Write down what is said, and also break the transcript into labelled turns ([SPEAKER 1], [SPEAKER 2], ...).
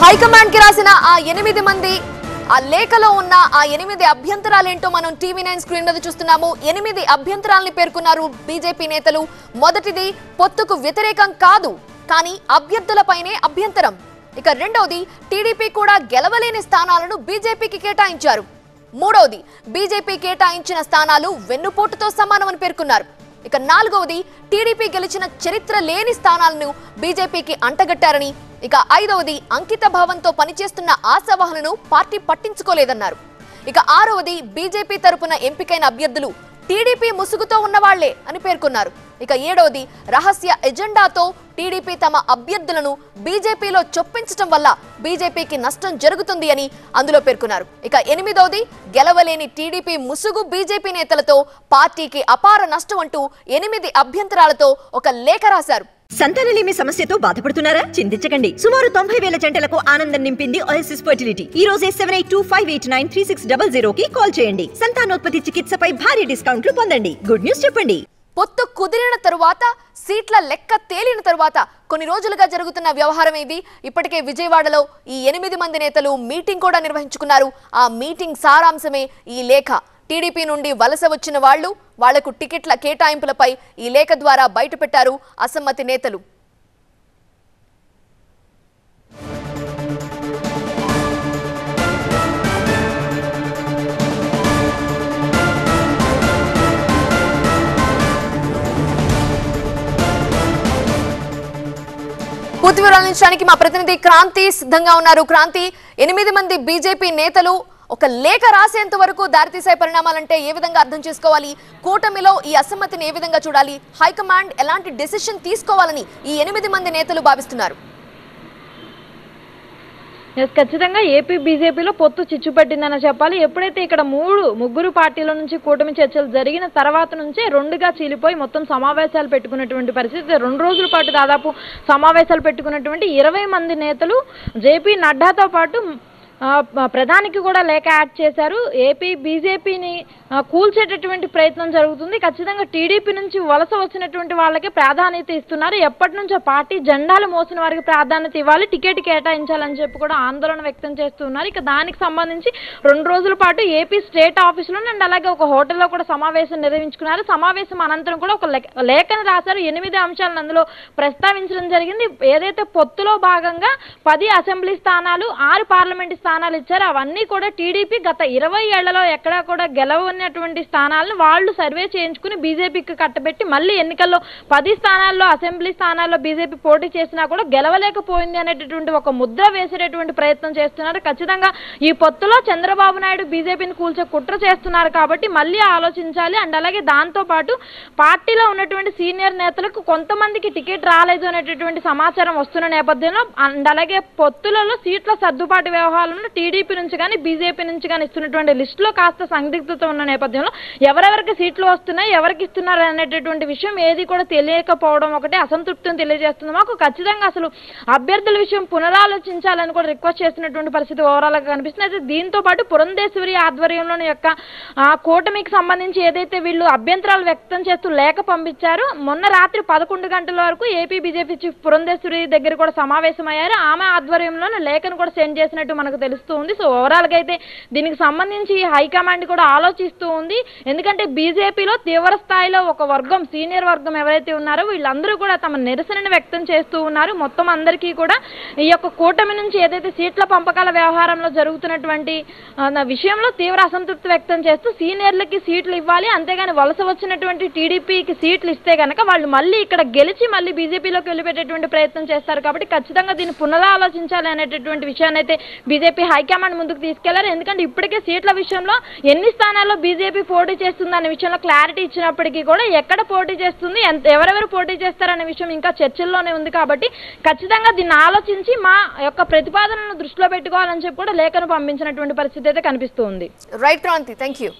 [SPEAKER 1] High command కి రాసిన ఆ 8 మంది ఆ లేఖలో ఉన్న ఆ 8 అభ్యంతరాలేంటో మనం టీవీ9 స్క్రీన్ మీద చూస్తున్నాము. 8 అభ్యంతరాలని పేర్కొన్నారు బీజేపీ నేతలు. మొదటిది పొత్తుకు వ్యతిరేకం కాదు, కానీ అభ్యర్థులపైనే అభ్యంతరం. ఇక రెండోది టీడీపీ కూడా గెలవలేని స్థానాలను బీజేపీకి కేటాయించారు. మూడోది బీజేపీ కేటాయించిన స్థానాలు వెన్నుపోటుతో సమానమని పేర్కొన్నారు. ఇక నాలుగవది టీడీపీ గెలిచిన చరిత్ర లేని స్థానాలను బీజేపీకి అంటగట్టారని, ఇక ఐదవది అంకిత భావంతో పనిచేస్తున్న ఆశావాహులను పార్టీ పట్టించుకోలేదన్నారు. ఇక ఆరవది బీజేపీ తరపున ఎంపికైన అభ్యర్థులు టీడీపీ ముసుగుతో ఉన్నవాళ్లే అని పేర్కొన్నారు. ఇక ఏడవది రహస్య ఎజెండాతో టీడీపీ తమ అభ్యర్థులను బీజేపీలో చొప్పించడం వల్ల బీజేపీకి నష్టం జరుగుతుంది అని అందులో పేర్కొన్నారు. ఇక ఎనిమిదవది గెలవలేని టీడీపీ ముసుగు బీజేపీ నేతలతో పార్టీకి అపార నష్టం అంటూ 8 అభ్యంతరాలతో ఒక లేఖ రాశారు.
[SPEAKER 2] సంతానలేమి సమస్యతో బాధపడుతున్నారా? చింతించకండి. సుమారు 90,000 జంటలకు ఆనందం నింపింది ఓఎస్ఎస్ ఫర్టిలిటీ. ఈ రోజే 7825893600 కి కాల్ చేయండి. సంతానోత్పత్తి చికిత్సపై భారీ డిస్కౌంట్లు పొందండి. గుడ్ న్యూస్ చెప్పండి.
[SPEAKER 1] పొత్తు కుదిరిన తరువాత, సీట్ల లెక్క తేలిన తరువాత కొన్ని రోజులుగా జరుగుతున్న వ్యవహారం ఇది. ఇప్పటికే విజయవాడలో ఈ 8 మంది నేతలు మీటింగ్ కూడా నిర్వహించుకున్నారు. ఆ మీటింగ్ సారాంశమే ఈ లేఖ. టీడీపీ నుండి వలస వచ్చిన వాళ్లకు టికెట్ల కేటాయింపులపై ఈ లేఖ ద్వారా బయటపెట్టారు అసమ్మతి నేతలు. పూర్తి వివరాలు అందించడానికి మా ప్రతినిధి క్రాంతి సిద్ధంగా ఉన్నారు. క్రాంతి, 8 మంది బీజేపీ నేతలు ఒక లేఖ రాసేంత వరకు దారితీసే పరిణామాలంటే ఏ విధంగా అర్థం చేసుకోవాలి? కూటమిలో ఈ అసమ్మతిని ఏ విధంగా చూడాలి? హైకమాండ్ ఎలాంటి డెసిషన్ తీసుకోవాలని ఈ 8 మంది నేతలు భావిస్తున్నారు?
[SPEAKER 3] ఖచ్చితంగా ఏపీ బీజేపీలో పొత్తు చిచ్చుపట్టిందని చెప్పాలి. ఎప్పుడైతే ఇక్కడ ముగ్గురు పార్టీల నుంచి కూటమి చర్చలు జరిగిన తర్వాత నుంచే రెండుగా చీలిపోయి మొత్తం సమావేశాలు పెట్టుకున్నటువంటి పరిస్థితి. 2 రోజుల పాటు దాదాపు సమావేశాలు పెట్టుకున్నటువంటి 20 మంది నేతలు జేపీ నడ్డాతో పాటు ప్రధానికి కూడా లేఖ యాడ్ చేశారు. ఏపీ బీజేపీని కూల్చేటటువంటి ప్రయత్నం జరుగుతుంది. ఖచ్చితంగా టీడీపీ నుంచి వలస వచ్చినటువంటి వాళ్ళకి ప్రాధాన్యత ఇస్తున్నారు. ఎప్పటి నుంచో పార్టీ జెండాలు మోసిన వారికి ప్రాధాన్యత ఇవ్వాలి, టికెట్ కేటాయించాలని చెప్పి కూడా ఆందోళన వ్యక్తం చేస్తున్నారు. ఇక దానికి సంబంధించి 2 రోజుల పాటు ఏపీ స్టేట్ ఆఫీసులో అండ్ అలాగే ఒక హోటల్లో కూడా సమావేశం నిర్వహించుకున్నారు. సమావేశం అనంతరం కూడా ఒక లేఖను రాశారు. 8 అంశాలను అందులో ప్రస్తావించడం జరిగింది. ఏదైతే పొత్తులో భాగంగా 10 అసెంబ్లీ స్థానాలు, 6 పార్లమెంటు స్థానాలు ఇచ్చారు. అవన్నీ కూడా టీడీపీ గత 20 ఏళ్లలో ఎక్కడా కూడా గెలవనటువంటి స్థానాలను వాళ్ళు సర్వే చేయించుకుని బీజేపీకి కట్టబెట్టి మళ్ళీ ఎన్నికల్లో 10 స్థానాల్లో అసెంబ్లీ స్థానాల్లో బీజేపీ పోటీ చేసినా కూడా గెలవలేకపోయింది అనేటటువంటి ఒక ముద్ర వేసేటటువంటి ప్రయత్నం చేస్తున్నారు. ఖచ్చితంగా ఈ పొత్తులో చంద్రబాబు నాయుడు బీజేపీని కూల్చే కుట్ర చేస్తున్నారు కాబట్టి మళ్ళీ ఆలోచించాలి. అండ్ అలాగే దాంతో పాటు పార్టీలో ఉన్నటువంటి సీనియర్ నేతలకు కొంతమందికి టికెట్ రాలేదు అనేటటువంటి సమాచారం వస్తున్న నేపథ్యంలో అండ్ అలాగే పొత్తులలో సీట్ల సర్దుబాటు వ్యవహారంలో టీడీపీ నుంచి కానీ బీజేపీ నుంచి కానీ ఇస్తున్నటువంటి లిస్టులో కాస్త సందిగ్ధత ఉన్న నేపథ్యంలో ఎవరెవరికి సీట్లు వస్తున్నాయి, ఎవరికి ఇస్తున్నారు అనేటటువంటి విషయం ఏది కూడా తెలియకపోవడం ఒకటి అసంతృప్తిని తెలియజేస్తుంది. మాకు ఖచ్చితంగా అసలు అభ్యర్థుల విషయం పునరాలోచించాలని కూడా రిక్వెస్ట్ చేస్తున్నటువంటి పరిస్థితి ఓవరాల్గా కనిపిస్తుంది. అయితే దీంతో పాటు పురంధేశ్వరి ఆధ్వర్యంలోని యొక్క కూటమికి సంబంధించి ఏదైతే వీళ్ళు అభ్యంతరాలు వ్యక్తం చేస్తూ లేఖ పంపించారు, మొన్న రాత్రి 11 గంటల వరకు ఏపీ బీజేపీ చీఫ్ పురంధేశ్వరి దగ్గర కూడా సమావేశమయ్యారు. ఆమె ఆధ్వర్యంలోనే లేఖను కూడా సెండ్ చేసినట్టు మనకు తెలుస్తుంది. సో ఓవరాల్గా అయితే దీనికి సంబంధించి హైకమాండ్ కూడా ఆలోచిస్తూ ఉంది. ఎందుకంటే బీజేపీలో తీవ్ర స్థాయిలో ఒక వర్గం, సీనియర్ వర్గం ఎవరైతే ఉన్నారో వీళ్ళందరూ కూడా తమ నిరసనను వ్యక్తం చేస్తూ ఉన్నారు. మొత్తం అందరికీ కూడా ఈ యొక్క కూటమి నుంచి ఏదైతే సీట్ల పంపకాల వ్యవహారంలో జరుగుతున్నటువంటి విషయంలో తీవ్ర అసంతృప్తి వ్యక్తం చేస్తూ సీనియర్లకి సీట్లు ఇవ్వాలి, అంతేగాని వలస వచ్చినటువంటి టీడీపీకి సీట్లు ఇస్తే కనుక వాళ్ళు మళ్ళీ ఇక్కడ గెలిచి మళ్ళీ బీజేపీలోకి వెళ్ళిపెట్టేటువంటి ప్రయత్నం చేస్తారు. కాబట్టి ఖచ్చితంగా దీన్ని పునరాలోచించాలి అనేటటువంటి విషయాన్ని అయితే బీజేపీ హైకమాండ్ ముందుకు తీసుకెళ్లారు. ఎందుకంటే ఇప్పటికే సీట్ల విషయంలో ఎన్ని స్థానాల్లో బీజేపీ పోటీ చేస్తుంది అనే విషయంలో క్లారిటీ ఇచ్చినప్పటికీ కూడా ఎక్కడ పోటీ చేస్తుంది, ఎవరెవరు పోటీ చేస్తారనే విషయం ఇంకా చర్చల్లోనే ఉంది. కాబట్టి ఖచ్చితంగా దీన్ని ఆలోచించి మా యొక్క ప్రతిపాదనను దృష్టిలో పెట్టుకోవాలని చెప్పి కూడా లేఖను పంపించినటువంటి పరిస్థితి అయితే కనిపిస్తుంది.
[SPEAKER 1] Right Kranthi, thank you.